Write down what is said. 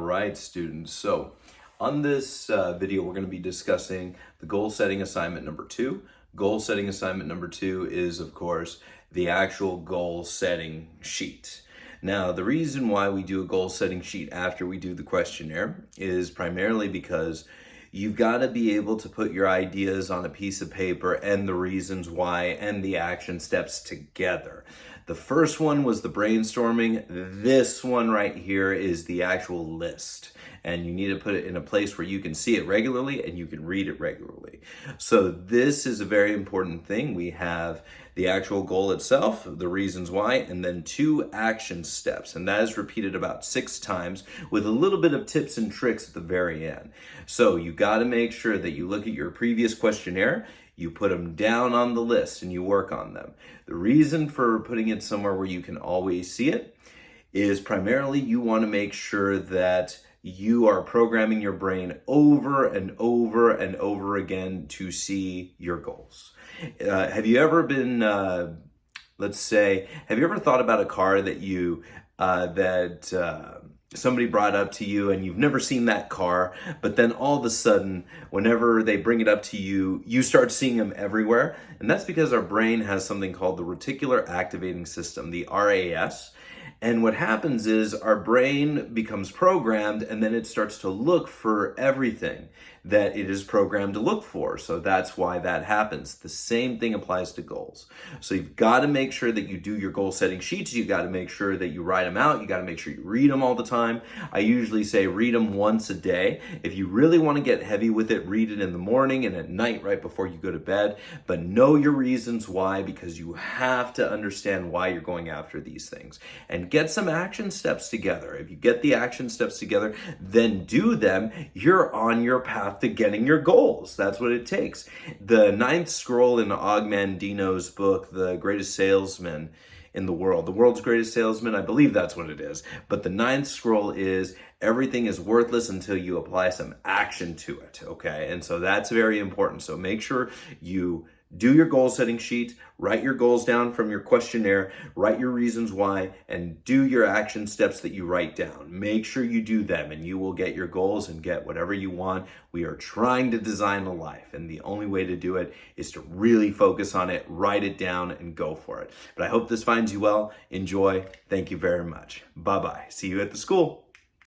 right, students. So on this video, we're going to be discussing the goal setting assignment number 2. Goal setting assignment number 2 is, of course, the actual goal setting sheet. Now, the reason why we do a goal setting sheet after we do the questionnaire is primarily because you've got to be able to put your ideas on a piece of paper and the reasons why and the action steps together. The first one was the brainstorming. This one right here is the actual list. And you need to put it in a place where you can see it regularly and you can read it regularly. So this is a very important thing. We have the actual goal itself, the reasons why, and then 2 action steps. And that is repeated about 6 times with a little bit of tips and tricks at the very end. So you got to make sure that you look at your previous questionnaire, you put them down on the list and you work on them. The reason for putting it somewhere where you can always see it is primarily you want to make sure that you are programming your brain over and over and over again to see your goals. Have you ever been, have you ever thought about a car that somebody brought up to you and you've never seen that car, but then all of a sudden, whenever they bring it up to you, you start seeing them everywhere? And that's because our brain has something called the reticular activating system, the RAS. And what happens is our brain becomes programmed and then it starts to look for everything that it is programmed to look for. So that's why that happens. The same thing applies to goals. So you've got to make sure that you do your goal setting sheets. You've got to make sure that you write them out. You got to make sure you read them all the time. I usually say read them once a day. If you really want to get heavy with it, read it in the morning and at night right before you go to bed. But know your reasons why, because you have to understand why you're going after these things. And get some action steps together. If you get the action steps together, then do them. You're on your path to getting your goals. That's what it takes. The 9th scroll in Og Mandino's book, The Greatest Salesman in the World, the world's greatest salesman, I believe that's what it is. But the 9th scroll is everything is worthless until you apply some action to it. Okay. And so that's very important. So make sure you do your goal setting sheet, write your goals down from your questionnaire, write your reasons why, and do your action steps that you write down. Make sure you do them and you will get your goals and get whatever you want. We are trying to design a life, and the only way to do it is to really focus on it, write it down, and go for it. But I hope this finds you well. Enjoy. Thank you very much. Bye-bye. See you at the school.